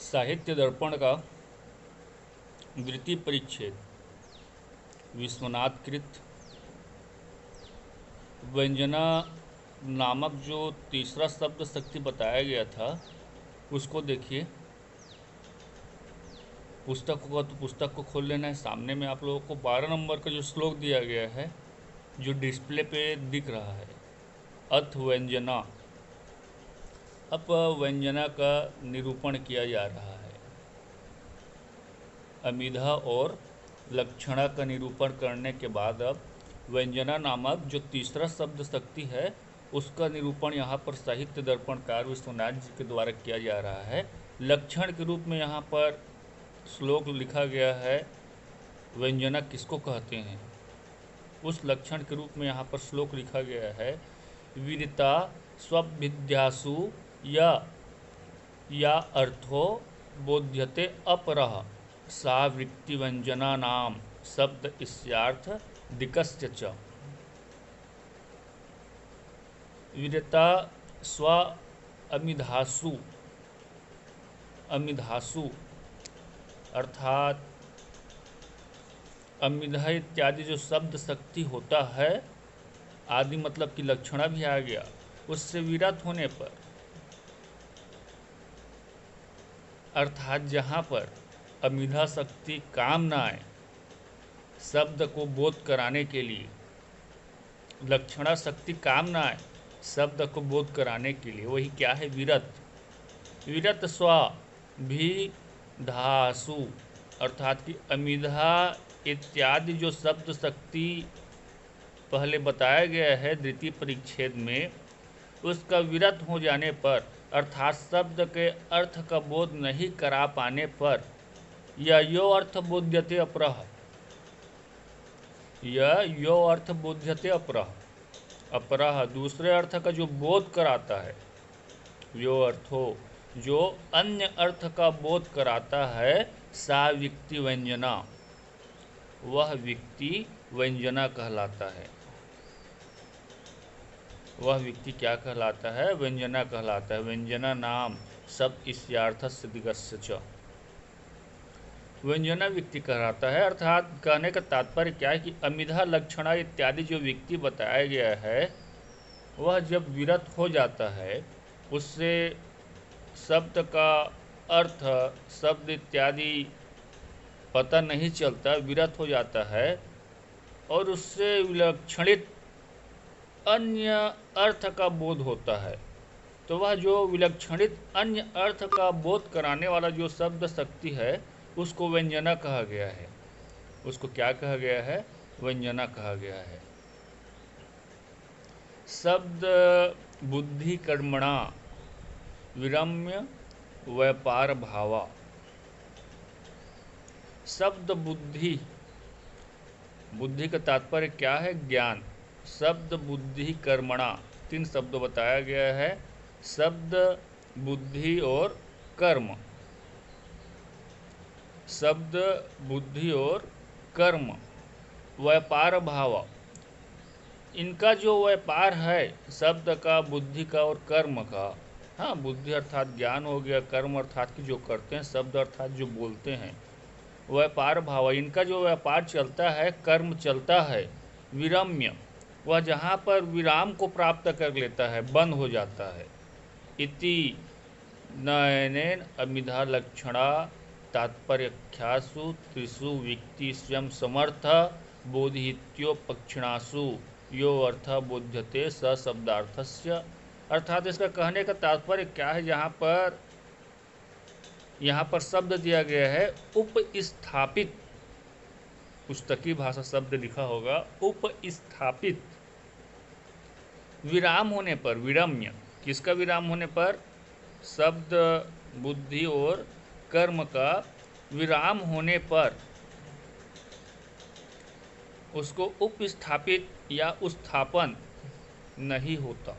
साहित्य दर्पण का द्वितीय परिच्छेद विश्वनाथ कृत व्यंजना नामक जो तीसरा शब्द शक्ति बताया गया था उसको देखिए। पुस्तक होगा तो पुस्तक को खोल लेना है। सामने में आप लोगों को 12 नंबर का जो श्लोक दिया गया है जो डिस्प्ले पे दिख रहा है, अथ व्यंजना। अब व्यंजना का निरूपण किया जा रहा है। अमिधा और लक्षणा का निरूपण करने के बाद अब व्यंजना नामक जो तीसरा शब्द शक्ति है उसका निरूपण यहाँ पर साहित्य दर्पणकार विश्वनाथ जी के द्वारा किया जा रहा है। लक्षण के रूप में यहाँ पर श्लोक लिखा गया है, व्यंजना किसको कहते हैं। उस लक्षण के रूप में यहाँ पर श्लोक लिखा गया है, वीरता स्वविद्यासु या अर्थो बोध्यते अपरः सा वृत्ति व्यंजना नाम शब्द इस्यार्थ दिकस्य च। वीरता स्व अमिधासु, अमिधासु अर्थात अमिधा इत्यादि जो शब्द शक्ति होता है, आदि मतलब कि लक्षणा भी आ गया, उससे विरत होने पर अर्थात जहाँ पर अमिधा शक्ति काम न आए शब्द को बोध कराने के लिए, लक्षणा शक्ति काम न आए शब्द को बोध कराने के लिए, वही क्या है, विरत। विरत स्व भी धासु अर्थात कि अमिधा इत्यादि जो शब्द शक्ति पहले बताया गया है द्वितीय परिच्छेद में, उसका विरत हो जाने पर अर्थात शब्द के अर्थ का बोध नहीं करा पाने पर या यो अर्थ बोध्यते अपरः, यह यो अर्थ बोध्यते अपरः, अपरः दूसरे अर्थ का जो बोध कराता है, यो अर्थो जो अन्य अर्थ का बोध कराता है, सा व्यक्ति व्यंजना, वह व्यक्ति व्यंजना कहलाता है। वह व्यक्ति क्या कहलाता है, व्यंजना कहलाता है। व्यंजना नाम सब इस्यार्थस्य दिगस्य च, व्यंजना व्यक्ति कहलाता है। अर्थात कहने का तात्पर्य क्या है कि अमिधा लक्षणा इत्यादि जो व्यक्ति बताया गया है वह जब विरत हो जाता है, उससे शब्द का अर्थ शब्द इत्यादि पता नहीं चलता, विरत हो जाता है और उससे विलक्षणित अन्य अर्थ का बोध होता है, तो वह जो विलक्षणित अन्य अर्थ का बोध कराने वाला जो शब्द शक्ति है उसको व्यंजना कहा गया है। उसको क्या कहा गया है, व्यंजना कहा गया है। शब्द बुद्धि कर्मणा विरम्य व्यापार भावा। शब्द बुद्धि, बुद्धि का तात्पर्य क्या है, ज्ञान। शब्द बुद्धि कर्मणा, तीन शब्द बताया गया है, शब्द बुद्धि और कर्म। शब्द बुद्धि और कर्म, व्यापार भाव, इनका जो व्यापार है शब्द का, बुद्धि का और कर्म का, हाँ बुद्धि अर्थात ज्ञान हो गया, कर्म अर्थात कि जो करते हैं, शब्द अर्थात जो बोलते हैं, व्यापार भाव, इनका जो व्यापार चलता है, कर्म चलता है, विरम्य, वह जहाँ पर विराम को प्राप्त कर लेता है, बंद हो जाता है। इति नयनेन अमिधा लक्षणा तात्पर्यख्यासु त्रिषु व्यक्ति स्वयं समर्थ बोधित्योपक्षिणासु यो अर्थ बोध्यते स शब्दार्थस्य। अर्थात इसका कहने का तात्पर्य क्या है, यहाँ पर शब्द दिया गया है उपस्थापित, पुस्तकी भाषा शब्द लिखा होगा उपस्थापित, विराम होने पर, विरम्य, किसका विराम होने पर, शब्द बुद्धि और कर्म का विराम होने पर उसको उपस्थापित या उत्स्थापन नहीं होता।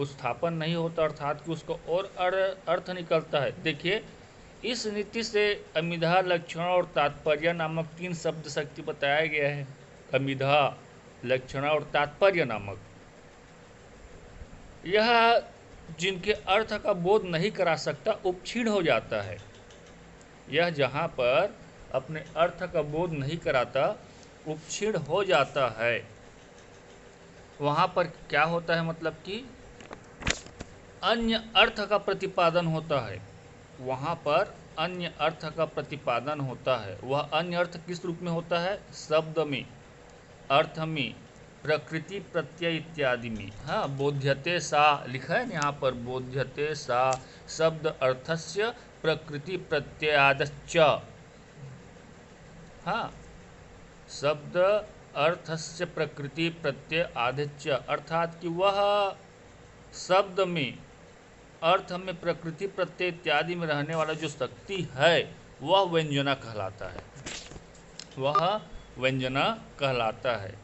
उत्स्थापन नहीं होता अर्थात कि उसको और अर्थ निकलता है। देखिए, इस नीति से अमिधा लक्षण और तात्पर्य नामक तीन शब्द शक्ति बताया गया है। अमिधा लक्षण और तात्पर्य नामक, यह जिनके अर्थ का बोध नहीं करा सकता उपक्षीण हो जाता है। यह जहाँ पर अपने अर्थ का बोध नहीं कराता उपक्षीण हो जाता है, वहाँ पर क्या होता है, मतलब कि अन्य अर्थ का प्रतिपादन होता है। वहाँ पर अन्य अर्थ का प्रतिपादन होता है। वह अन्य अर्थ किस रूप में होता है? शब्द में, अर्थ में, प्रकृति प्रत्यय इत्यादि में। हाँ, बोध्यते सा लिखा है यहाँ पर, बोध्यते सा शब्द अर्थस्य प्रकृति प्रत्ययादश्च। हाँ, शब्द अर्थस्य प्रकृति प्रत्यय आदित्य, अर्थात कि वह शब्द में, अर्थ में, प्रकृति प्रत्यय इत्यादि में रहने वाला जो शक्ति है वह व्यंजना कहलाता है, वह व्यंजना कहलाता है।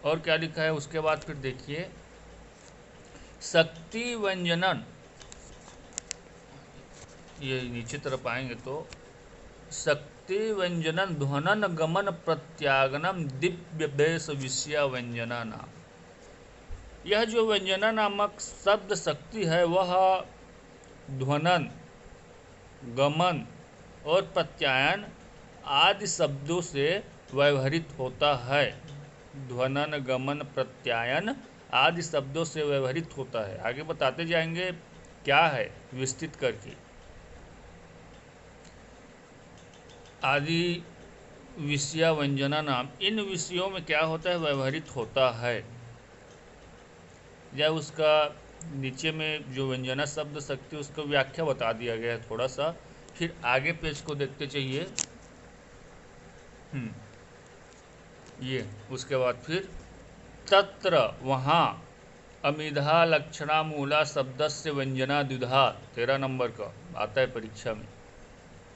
और क्या लिखा है उसके बाद फिर देखिए, शक्ति व्यंजनन, ये नीचे तरफ आएंगे तो, शक्ति व्यंजनन ध्वनन गमन प्रत्यागनम दिव्य देश विषय व्यंजना नाम। यह जो व्यंजना नामक शब्द शक्ति है वह ध्वनन, गमन और प्रत्यायन आदि शब्दों से व्यवहृत होता है। ध्वनन, गमन, प्रत्यायन आदि शब्दों से व्यवहृत होता है। आगे बताते जाएंगे क्या है विस्तृत करके। आदि विषय व्यंजना नाम, इन विषयों में क्या होता है? व्यवहृत होता है। या उसका नीचे में जो व्यंजना शब्द शक्ति उसका व्याख्या बता दिया गया है थोड़ा सा। फिर आगे पेज को देखते चाहिए। ये उसके बाद फिर तत्र, वहाँ, अमिधा लक्षणा मूला शब्दस्य व्यंजना द्विधा, 13 नंबर का आता है परीक्षा में,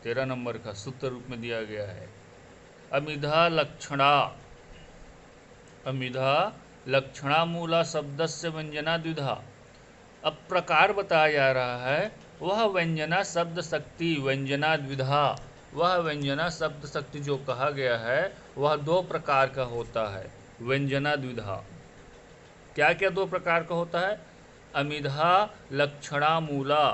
13 नंबर का सूत्र रूप में दिया गया है। अमिधा लक्षणा, अमिधा लक्षणा मूला शब्दस्य व्यंजना द्विधा। अब प्रकार बताया जा रहा है, वह व्यंजना शब्द शक्ति व्यंजना द्विधा, वह व्यंजना शब्द शक्ति जो कहा गया है वह 2 प्रकार का होता है। व्यंजना द्विधा, क्या क्या 2 प्रकार का होता है? अमिधा लक्षणा मूला,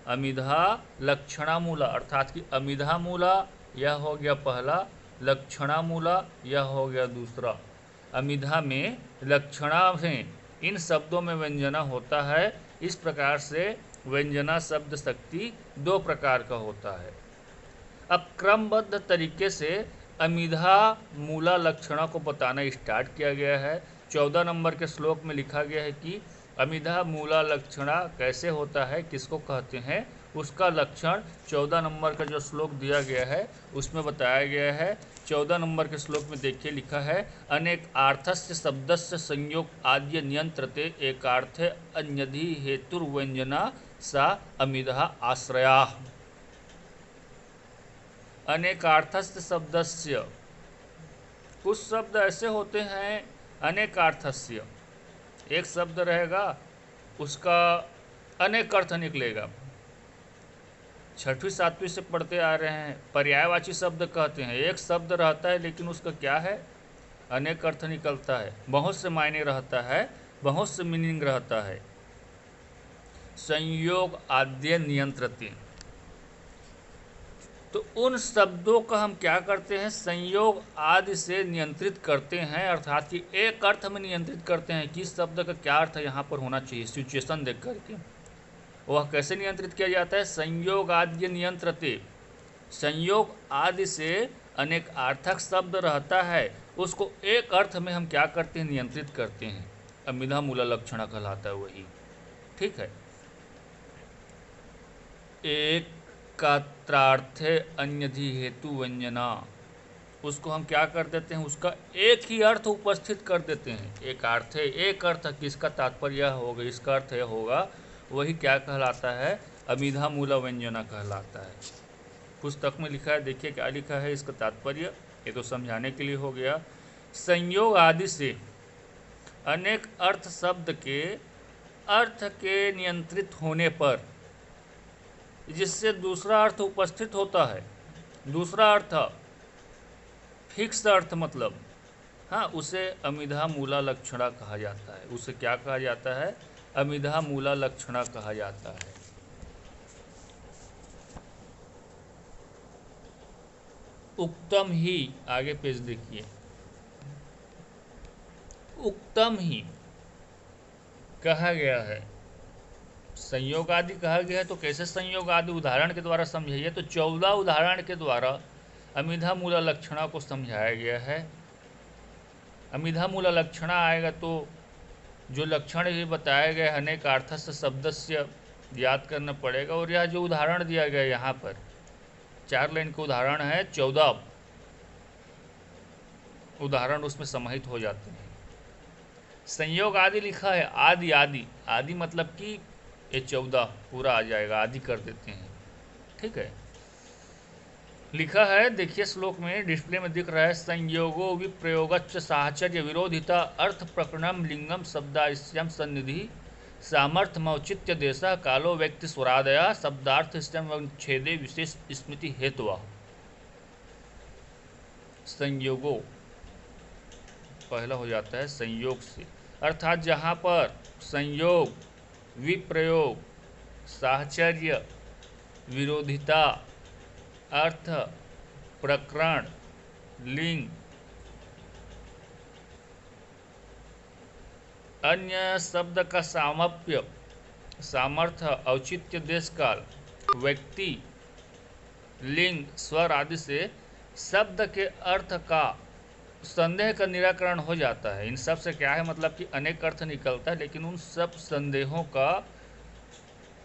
अमिधा लक्षणा मूला, अर्थात कि अमिधा मूला यह हो गया पहला, लक्षणा मूला यह हो गया दूसरा। अमिधा में, लक्षणा में, इन शब्दों में व्यंजना होता है। इस प्रकार से व्यंजना शब्द शक्ति 2 प्रकार का होता है। अब क्रमबद्ध तरीके से अमिधा मूला लक्षणा को बताना स्टार्ट किया गया है। 14 नंबर के श्लोक में लिखा गया है कि अमिधा मूला लक्षणा कैसे होता है, किसको कहते हैं, उसका लक्षण 14 नंबर का जो श्लोक दिया गया है उसमें बताया गया है। 14 नंबर के श्लोक में देखिए लिखा है, अनेक आर्थस्य शब्दस्य संयोग आद्य नियंत्रते एकार्थे अन्यधि हेतुर्व्यंजना सा अमिधा आश्रया। अनेकार्थस्य शब्दस्य, कुछ शब्द ऐसे होते हैं अनेकार्थस्य, एक शब्द रहेगा उसका अनेक अर्थ निकलेगा। 6वीं 7वीं से पढ़ते आ रहे हैं, पर्यायवाची शब्द कहते हैं। एक शब्द रहता है लेकिन उसका क्या है? अनेक अर्थ निकलता है, बहुत से मायने रहता है, बहुत से मीनिंग रहता है। संयोग आद्य नियंत्रते, तो उन शब्दों का हम क्या करते हैं? संयोग आदि से नियंत्रित करते हैं, अर्थात कि एक अर्थ में नियंत्रित करते हैं कि इस शब्द का क्या अर्थ यहाँ पर होना चाहिए, सिचुएशन देख करके। वह कैसे नियंत्रित किया जाता है? संयोग आदि नियंत्रते, संयोग आदि से अनेक अर्थक शब्द रहता है, उसको एक अर्थ में हम क्या करते हैं? नियंत्रित करते हैं। अमिधा मूला लक्षणा कहलाता है वही, ठीक है। एक कात्रार्थे अन्यधि हेतु व्यंजना, उसको हम क्या कर देते हैं? उसका एक ही अर्थ उपस्थित कर देते हैं। एक अर्थ है, एक अर्थ किसका तात्पर्य होगा, इसका अर्थ यह होगा, वही क्या कहलाता है? अमिधा मूला व्यंजना कहलाता है। पुस्तक में लिखा है, देखिए क्या लिखा है इसका तात्पर्य, ये तो समझाने के लिए हो गया। संयोग आदि से अनेक अर्थ शब्द के अर्थ के नियंत्रित होने पर, जिससे दूसरा अर्थ उपस्थित होता है, दूसरा अर्थ फिक्स अर्थ मतलब, हाँ, उसे अमिधा मूला लक्षणा कहा जाता है। उसे क्या कहा जाता है? अमिधा मूला लक्षणा कहा जाता है। उक्तम ही, आगे पेज देखिए, उक्तम ही कहा गया है, संयोग आदि कहा गया है। तो कैसे संयोग आदि? उदाहरण के द्वारा समझाइए। तो 14 उदाहरण के द्वारा अमिधा मूला लक्षणा को समझाया गया है। अमिधा मूला लक्षणा आएगा तो जो लक्षण ये बताया गया है अनेक अर्थस्य शब्दस्य याद करना पड़ेगा। और यह जो उदाहरण दिया गया यहाँ पर 4 लाइन के उदाहरण है, 14 उदाहरण उसमें समाहित हो जाते हैं। संयोग आदि लिखा है, आदि आदि आदि मतलब कि ये 14 पूरा आ जाएगा, आदि कर देते हैं। ठीक है, लिखा है, देखिए श्लोक में डिस्प्ले में दिख रहा है, संयोगो विप्रयोगच्च साहचर्य विरोधिता अर्थ प्रकरणम लिंगम शब्दास्यम सन्निधि सामर्थ्यमौचित्य देश कालो व्यक्ति स्वरादया शब्दार्थ छेदे विशेष स्मृति हेतु। संयोगो पहला हो जाता है संयोग से, अर्थात जहाँ पर संयोग, विप्रयोग, साहचर्य, विरोधिता, अर्थ, प्रकरण, लिंग, अन्य शब्द का सामप्य, सामर्थ्य, औचित्य, देश काल, व्यक्ति, लिंग, स्वर आदि से शब्द के अर्थ का संदेह का निराकरण हो जाता है। इन सब से क्या है मतलब कि अनेक अर्थ निकलता है, लेकिन उन सब संदेहों का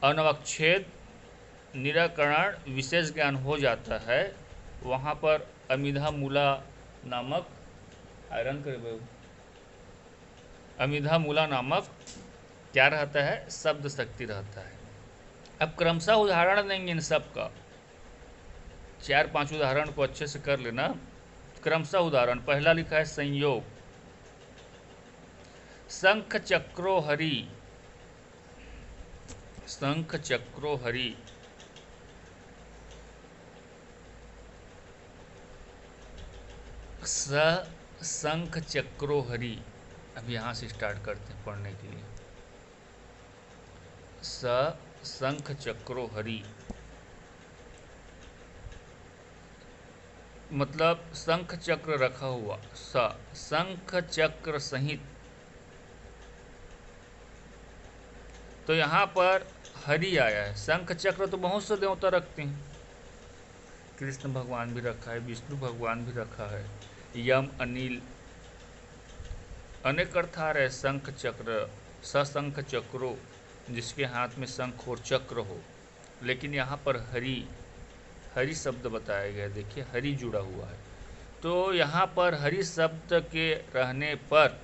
अनवच्छेद निराकरण विशेष ज्ञान हो जाता है। वहाँ पर अमिधा मूला नामक आयरन कर अमिधा मूला नामक क्या रहता है? शब्द शक्ति रहता है। अब क्रमशः उदाहरण देंगे इन सब का, 4-5 उदाहरण को अच्छे से कर लेना। क्रमशः उदाहरण, पहला लिखा है संयोग, शंख चक्रो हरि, शंख चक्रो हरि, शंख चक्रो हरि। अब यहाँ से स्टार्ट करते हैं पढ़ने के लिए। शंख चक्रो हरि मतलब शंख चक्र रखा हुआ, शंख चक्र सहित। तो यहाँ पर हरि आया है। शंख चक्र तो बहुत से देवता रखते हैं, कृष्ण भगवान भी रखा है, विष्णु भगवान भी रखा है, यम, अनिल, अनेक अर्थ आ रहे। शंख चक्र, सशंख चक्रो, जिसके हाथ में शंख और चक्र हो। लेकिन यहाँ पर हरि, हरि शब्द बताया गया, देखिए हरि जुड़ा हुआ है। तो यहाँ पर हरि शब्द के रहने पर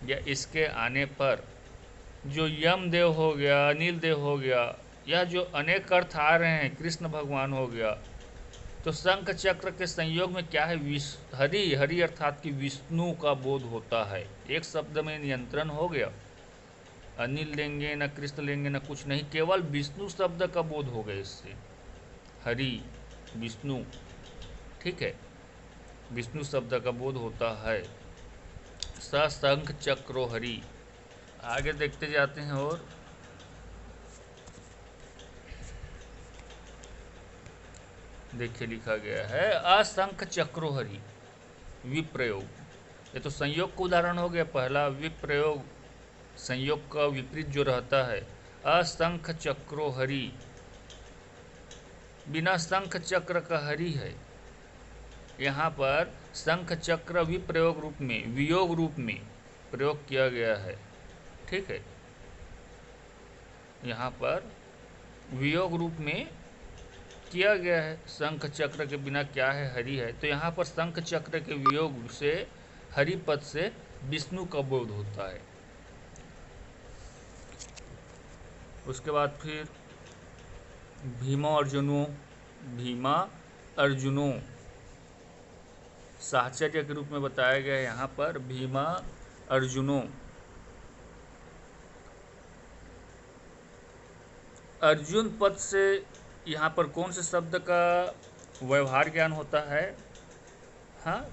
या इसके आने पर जो यम देव हो गया, अनिल देव हो गया, या जो अनेक अर्थ आ रहे हैं, कृष्ण भगवान हो गया, तो शंख चक्र के संयोग में क्या है? हरि, हरि अर्थात कि विष्णु का बोध होता है। एक शब्द में नियंत्रण हो गया, अनिल लेंगे न कृष्ण लेंगे न कुछ नहीं, केवल विष्णु शब्द का बोध हो गया इससे, हरि विष्णु। ठीक है, विष्णु शब्द का बोध होता है। शंख चक्रो हरि। आगे देखते जाते हैं और देखिए लिखा गया है, अशंख चक्रो हरि विप्रयोग। ये तो संयोग का उदाहरण हो गया पहला। विप्रयोग संयोग का विपरीत जो रहता है, अशंख चक्रो हरि, बिना शंख चक्र का हरि है। यहाँ पर शंख चक्र विप्रयोग रूप में, वियोग रूप में प्रयोग किया गया है। ठीक है, यहाँ पर वियोग रूप में किया गया है। शंख चक्र के बिना क्या है? हरि है। तो यहाँ पर शंख चक्र के वियोग से, हरि पद से विष्णु का बोध होता है। उसके बाद फिर भीमा अर्जुनो, भीमा अर्जुनो साहचर्य के रूप में बताया गया है। यहाँ पर भीमा अर्जुनो, अर्जुन पद से यहाँ पर कौन से शब्द का व्यवहार ज्ञान होता है? हाँ,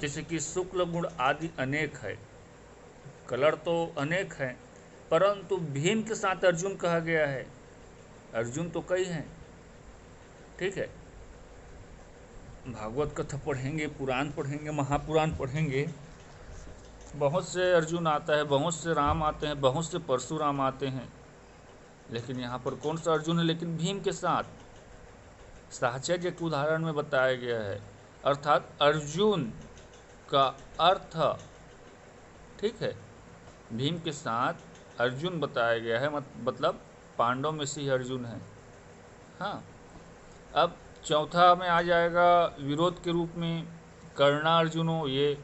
जैसे कि शुक्ल गुण आदि अनेक है, कलर तो अनेक है, परंतु भीम के साथ अर्जुन कहा गया है। अर्जुन तो कई हैं, ठीक है। भागवत कथा पढ़ेंगे, पुराण पढ़ेंगे, महापुराण पढ़ेंगे, बहुत से अर्जुन आता है, बहुत से राम आते हैं, बहुत से परशुराम आते हैं, लेकिन यहाँ पर कौन सा अर्जुन है? लेकिन भीम के साथ साहचर्य के उदाहरण में बताया गया है, अर्थात अर्जुन का अर्थ, ठीक है, भीम के साथ अर्जुन बताया गया है, मतलब पांडव में से ही अर्जुन है। हाँ, अब चौथा में आ जाएगा विरोध के रूप में कर्णार्जुनो। ये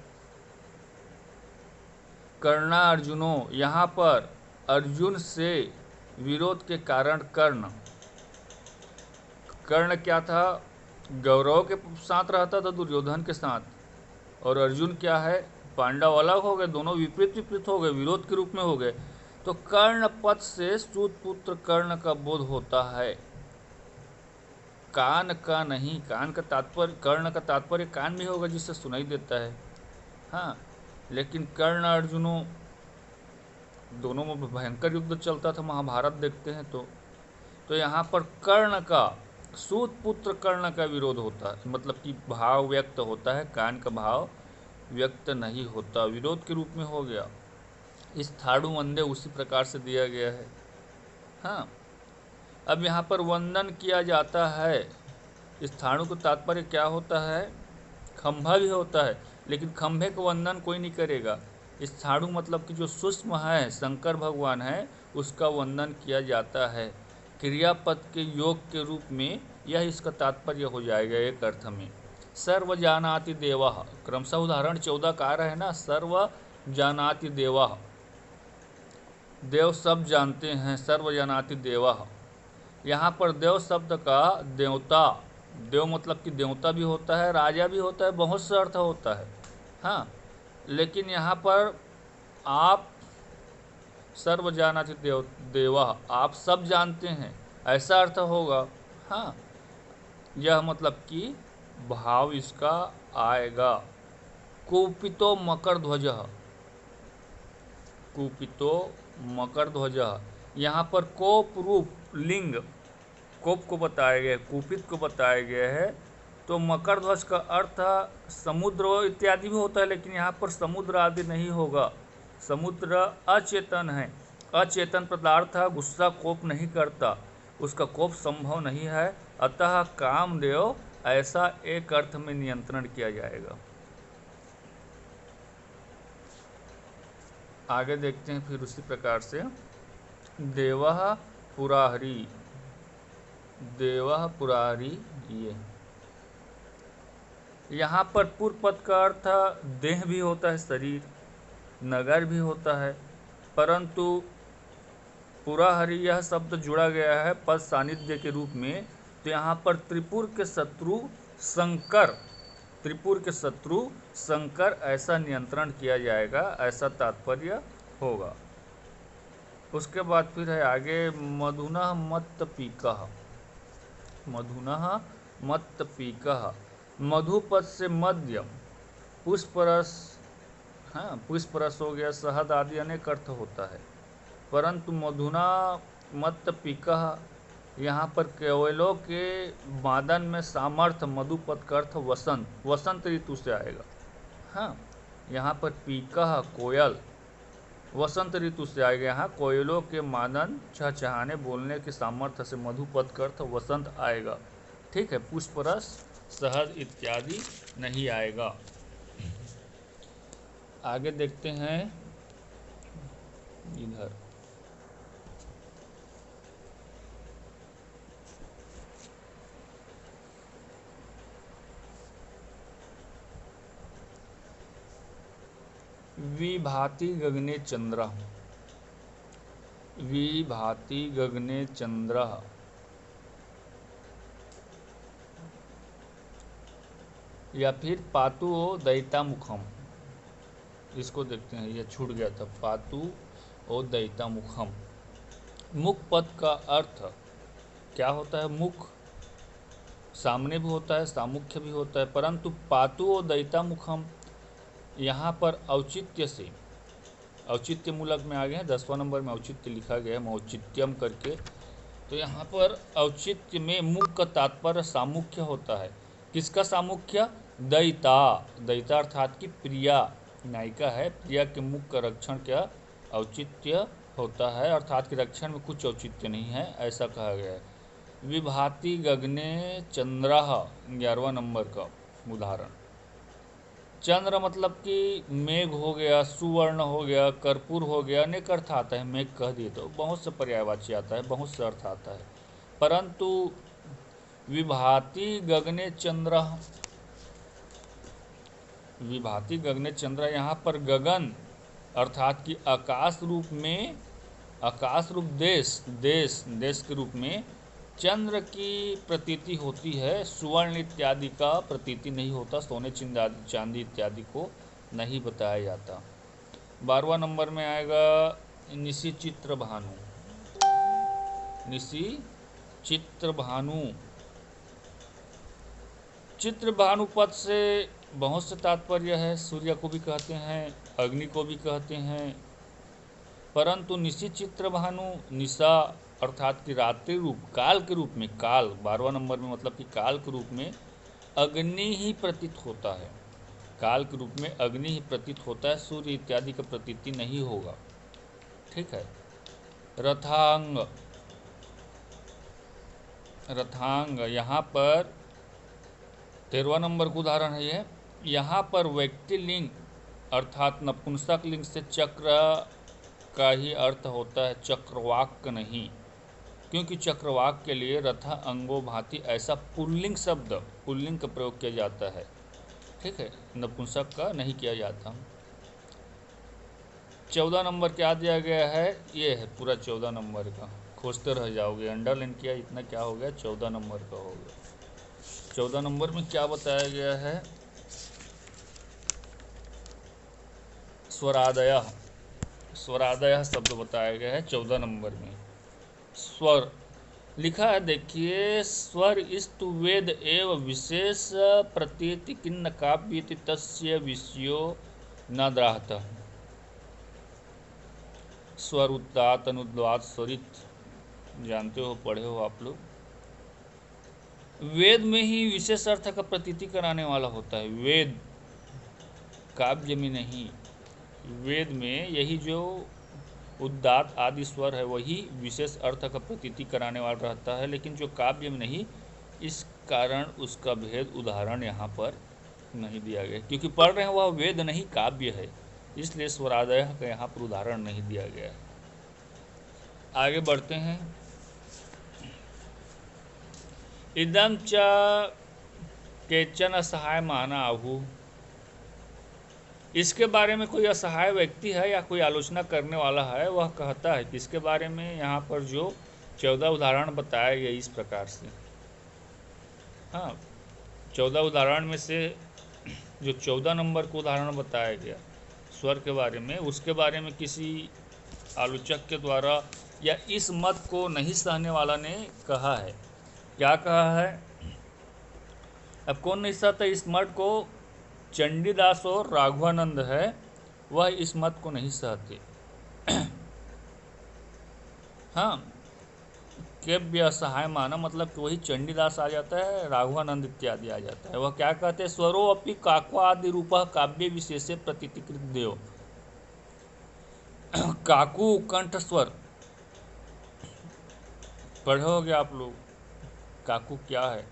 कर्णार्जुनो, यहाँ पर अर्जुन से विरोध के कारण कर्ण क्या था? गौरव के साथ रहता था, दुर्योधन के साथ, और अर्जुन क्या है? पांडव अलग हो गए, दोनों विपरीत हो गए, विरोध के रूप में हो गए। तो कर्ण पद से सूत पुत्र कर्ण का बोध होता है, कान का नहीं। कान का तात्पर्य, कर्ण का तात्पर्य कान भी होगा जिससे सुनाई देता है। हाँ, लेकिन कर्ण अर्जुनों दोनों में भयंकर युद्ध चलता था, महाभारत देखते हैं तो यहाँ पर कर्ण का, सूत पुत्र कर्ण का विरोध होता है, मतलब कि भाव व्यक्त होता है, कान का भाव व्यक्त नहीं होता, विरोध के रूप में हो गया। इस थाड़ू वंदे उसी प्रकार से दिया गया है। हाँ, अब यहाँ पर वंदन किया जाता है। इस थाड़ू का तात्पर्य क्या होता है? खंभा भी होता है, लेकिन खंभे का वंदन कोई नहीं करेगा। इस थाड़ू मतलब कि जो सूक्ष्म है, शंकर भगवान है, उसका वंदन किया जाता है। क्रियापद के योग के रूप में यह इसका तात्पर्य हो जाएगा एक अर्थ में। सर्व जानाति देवः, क्रमशः उदाहरण 14 का आ रहा है ना, सर्व जानाति देवः, देव सब जानते हैं, सर्व जानाति देवः। यहाँ पर देव शब्द का देवता, देव मतलब कि देवता भी होता है, राजा भी होता है, बहुत से अर्थ होता है। हाँ, लेकिन यहाँ पर आप सर्व जानाति देवः, आप सब जानते हैं, ऐसा अर्थ होगा। हाँ, यह मतलब कि भाव इसका आएगा। कुपितो मकर ध्वज, कुपितो मकर ध्वज, यहाँ पर कोप रूप लिंग कोप को बताया गया है, कुपित को बताया गया है। तो मकर ध्वज का अर्थ समुद्र इत्यादि भी होता है, लेकिन यहाँ पर समुद्र आदि नहीं होगा। समुद्र अचेतन है, अचेतन पदार्थ गुस्सा कोप नहीं करता, उसका कोप संभव नहीं है, अतः कामदेव ऐसा एक अर्थ में नियंत्रण किया जाएगा। आगे देखते हैं फिर उसी प्रकार से, देवः पुराहरी, देवः पुराहरी, ये यहाँ पर पूर्व पद का अर्थ देह भी होता है, शरीर, नगर भी होता है, परंतु पुराहरी यह शब्द जुड़ा गया है पद सानिध्य के रूप में। तो यहाँ पर त्रिपुर के शत्रु शंकर, त्रिपुर के शत्रु शंकर ऐसा नियंत्रण किया जाएगा, ऐसा तात्पर्य होगा। उसके बाद फिर है आगे मधुनः मत्तपीकः, मधुनः मत्तपीकः, मधुपद से मध्यम, पुष्परस, हाँ पुष्परस हो गया, शहद आदि अनेक अर्थ होता है, परंतु मधुना मत्तपीकः यहाँ पर केवलों के मादन में सामर्थ्य, मधुपद का अर्थ वसंत, वसंत ऋतु से आएगा। हाँ, यहाँ पर पीकः कोयल, वसंत ऋतु से आएगा। यहाँ कोयलों के मादन, चहचहाने, बोलने के सामर्थ्य से मधुपद का अर्थ वसंत आएगा। ठीक है, पुष्परस, शहद इत्यादि नहीं आएगा। आगे देखते हैं इधर, विभाति गगने चंद्र, विभाति गगने चंद्र, या फिर पातु ओ दैता मुखम, इसको देखते हैं, यह छूट गया था, पातु ओ दैता मुखम। मुख पद का अर्थ क्या होता है? मुख सामने भी होता है, सामुख्य भी होता है, परंतु पातु ओ दैता मुखम यहाँ पर औचित्य से औचित्य मूलक में आ गए हैं। 10वां नंबर में औचित्य लिखा गया है, औचित्यम करके। तो यहाँ पर औचित्य में मुख का तात्पर्य सामुख्य होता है। किसका सामुख्य? दयिता। दयिता अर्थात की प्रिया नायिका है, प्रिया के मुख का रक्षण क्या औचित्य होता है, अर्थात कि रक्षण में कुछ औचित्य नहीं है, ऐसा कहा गया है। विभाति गगने चंद्रः 11वां नंबर का उदाहरण। चंद्र मतलब कि मेघ हो गया, सुवर्ण हो गया, कर्पूर हो गया, अनेक अर्थ आता है। मेघ कह दिए तो बहुत से पर्यायवाची आता है, बहुत से अर्थ आता है। परंतु विभाति गगने चंद्र, विभाति गगने चंद्र, यहाँ पर गगन अर्थात कि आकाश रूप में, आकाश रूप देश, देश के रूप में चंद्र की प्रतीति होती है। सुवर्ण इत्यादि का प्रतीति नहीं होता, सोने चांदी इत्यादि को नहीं बताया जाता। 12वां नंबर में आएगा निशि चित्र भानु। निशि चित्र भानु, चित्र भानु पद से बहुत से तात्पर्य है। सूर्य को भी कहते हैं, अग्नि को भी कहते हैं, परंतु निशि चित्र भानु, निशा अर्थात कि रात्रि रूप, काल के रूप में, काल 12वां नंबर में मतलब कि काल के रूप में अग्नि ही प्रतीत होता है। काल के रूप में अग्नि ही प्रतीत होता है, सूर्य इत्यादि का प्रतीति नहीं होगा। ठीक है। रथांग, रथांग यहाँ पर 13वां नंबर का उदाहरण है यह। यहाँ पर व्यक्ति लिंग अर्थात नपुंसक लिंग से चक्र का ही अर्थ होता है, चक्रवाक नहीं, क्योंकि चक्रवाक के लिए रथ अंगो भांति ऐसा पुल्लिंग शब्द, पुल्लिंग का प्रयोग किया जाता है। ठीक है, नपुंसक का नहीं किया जाता। 14 नंबर क्या दिया गया है? ये है पूरा 14 नंबर का, खोजते रह जाओगे। अंडरलाइन किया इतना क्या हो गया? 14 नंबर का हो गया। 14 नंबर में क्या बताया गया है? स्वरादय, स्वरादय शब्द बताया गया है 14 नंबर में। स्वर लिखा है, देखिए, स्वर इस्तु वेद एव विशेष प्रतीति किन्न काव्यति तस्य विषयो न द्राहत। स्वर उदात अनुद्वात स्वरित जानते हो, पढ़े हो आप लोग। वेद में ही विशेष अर्थ का प्रतीति कराने वाला होता है, वेद, काव्य में नहीं। वेद में यही जो उदात आदि स्वर है वही विशेष अर्थ का प्रतीति कराने वाला रहता है, लेकिन जो काव्य में नहीं, इस कारण उसका भेद उदाहरण यहाँ पर नहीं दिया गया, क्योंकि पढ़ रहे हैं वह वेद नहीं काव्य है, इसलिए स्वरादय का यहाँ पर उदाहरण नहीं दिया गया है। आगे बढ़ते हैं। इदं च केचन असहाय माना आहु, इसके बारे में कोई असहाय व्यक्ति है या कोई आलोचना करने वाला है, वह कहता है कि इसके बारे में यहाँ पर जो 14 उदाहरण बताया गया इस प्रकार से। हाँ, 14 उदाहरण में से जो 14 नंबर का उदाहरण बताया गया स्वर के बारे में, उसके बारे में किसी आलोचक के द्वारा या इस मत को नहीं सहने वाला ने कहा है। क्या कहा है? अब कौन नहीं सहता इस मत को? चंडीदास और राघवानंद है, वह इस मत को नहीं सहते। हाँ, केव्य असहाय माना मतलब कि वही चंडीदास आ जाता है, राघवानंद इत्यादि आ जाता है। वह क्या कहते हैं? स्वरो अपि काक्वा आदि रूप काव्य विशेषे प्रतीतिकृत देव। काकू कंठ स्वर पढ़े होगे आप लोग। काकू क्या है?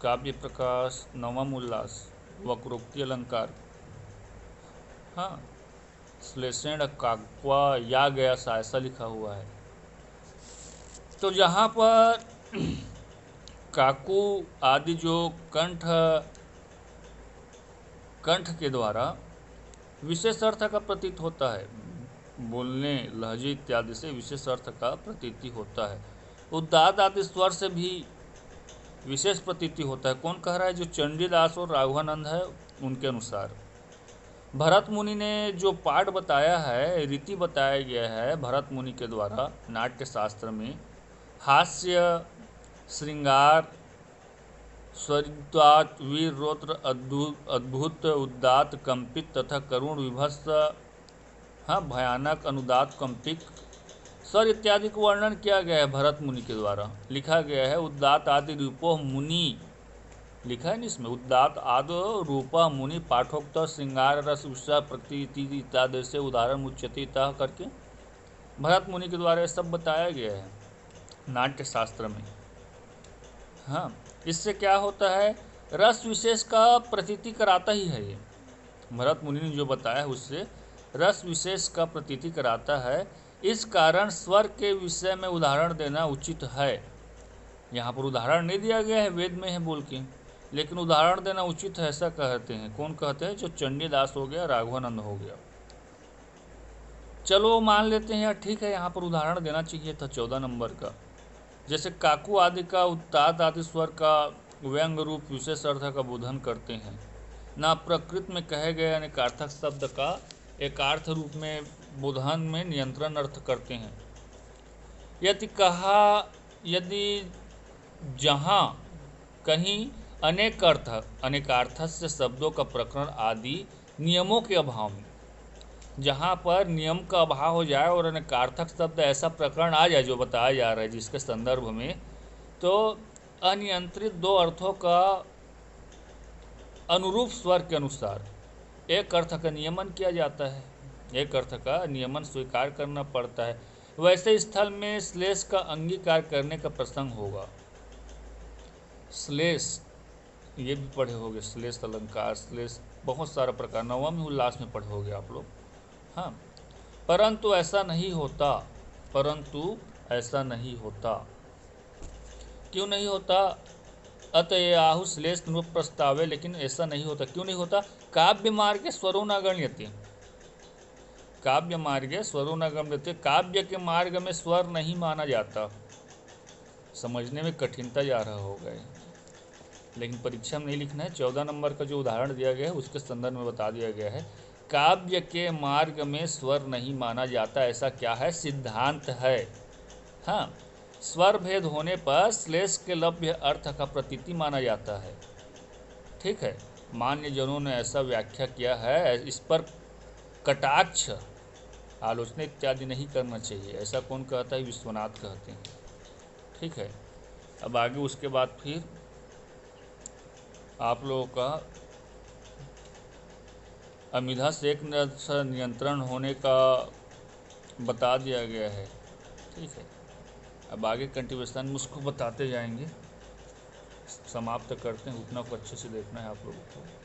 काव्य प्रकाश, नवम उल्लास, वक्रोक्ति अलंकार। हाँ, श्लेषण काक्वा या गया सा ऐसा लिखा हुआ है। तो जहाँ पर काकू आदि जो कंठ के द्वारा विशेष अर्थ का प्रतीत होता है, बोलने लहजे इत्यादि से विशेष अर्थ का प्रतीति होता है। उदात आदि स्वर से भी विशेष प्रतीति होता है। कौन कह रहा है? जो चंडीदास और राघवानंद है उनके अनुसार। भरत मुनि ने जो पाठ बताया है, रीति बताया गया है भरत मुनि के द्वारा नाट्य शास्त्र में, हास्य, श्रृंगार, स्वरितात्, वीर, रौद्र, अद्भुत, उदात, कंपित तथा करुण, विभत्स हाँ, भयानक, अनुदात, कंपिक, स्वर इत्यादि को वर्णन किया गया है भरत मुनि के द्वारा। लिखा गया है उद्दात आदि रूपो मुनि, लिखा है ना इसमें, उद्दात आदि रूपा मुनि पाठोक्त श्रृंगार रस उत्साह प्रकृति इत्यादि से उदाहरण उच्यते करके भरत मुनि के द्वारा ये सब बताया गया है नाट्य शास्त्र में। हाँ, इससे क्या होता है, रस विशेष का प्रतीति कराता ही है ये। भरत मुनि ने जो बताया है उससे रस विशेष का प्रतीति कराता है। इस कारण स्वर के विषय में उदाहरण देना उचित है। यहाँ पर उदाहरण नहीं दिया गया है, वेद में है बोल के, लेकिन उदाहरण देना उचित है ऐसा कहते हैं। कौन कहते हैं? जो चंडीदास हो गया, राघवानंद हो गया। चलो मान लेते हैं यार, ठीक है, यहाँ पर उदाहरण देना चाहिए था 14 नंबर का। जैसे काकू आदि का उत्ताद आदि स्वर का व्यंग रूप विशेष अर्थ का बोधन करते हैं, ना प्रकृत में कहे गए अनेकार्थक शब्द का एकार्थ रूप में बोधन में नियंत्रण अर्थ करते हैं। यदि जहाँ कहीं अनेकार्थ से शब्दों का प्रकरण आदि नियमों के अभाव में, जहाँ पर नियम का अभाव हो जाए और अनेकार्थक शब्द ऐसा प्रकरण आ जाए जो बताया जा रहा है जिसके संदर्भ में, तो अनियंत्रित दो अर्थों का अनुरूप स्वर के अनुसार एक अर्थ का नियमन किया जाता है, एक अर्थ का नियमन स्वीकार करना पड़ता है। वैसे स्थल में श्लेष का अंगीकार करने का प्रसंग होगा। श्लेष ये भी पढ़े होंगे, श्लेष अलंकार, श्लेष बहुत सारा प्रकार, नवम उल्लास में पढ़े होंगे आप लोग। हाँ, परंतु ऐसा नहीं होता। क्यों नहीं होता? अतएआहु श्लेष नृप प्रस्तावे, लेकिन ऐसा नहीं होता। क्यों नहीं होता? काव्य मार्गे स्वरो न गण्यते, काव्य मार्गे स्वरो न गण्यते, काव्य के मार्ग में स्वर नहीं माना जाता। समझने में कठिनता जा रहा होगा, लेकिन परीक्षा में नहीं लिखना है। 14 नंबर का जो उदाहरण दिया गया है उसके संदर्भ में बता दिया गया है, काव्य के मार्ग में स्वर नहीं माना जाता। ऐसा क्या है? सिद्धांत है। हाँ, स्वर भेद होने पर श्लेष के लभ्य अर्थ का प्रतीति माना जाता है। ठीक है, मान्य जनों ने ऐसा व्याख्या किया है। इस पर कटाक्ष, आलोचना इत्यादि नहीं करना चाहिए। ऐसा कौन कहता है? विश्वनाथ कहते हैं। ठीक है, अब आगे उसके बाद फिर आप लोगों का अमिधा से एक नियंत्रण होने का बता दिया गया है। ठीक है, अब आगे कंटिन्यूएशन में उसको बताते जाएंगे। समाप्त करते हैं, उतना को अच्छे से देखना है आप लोगों को।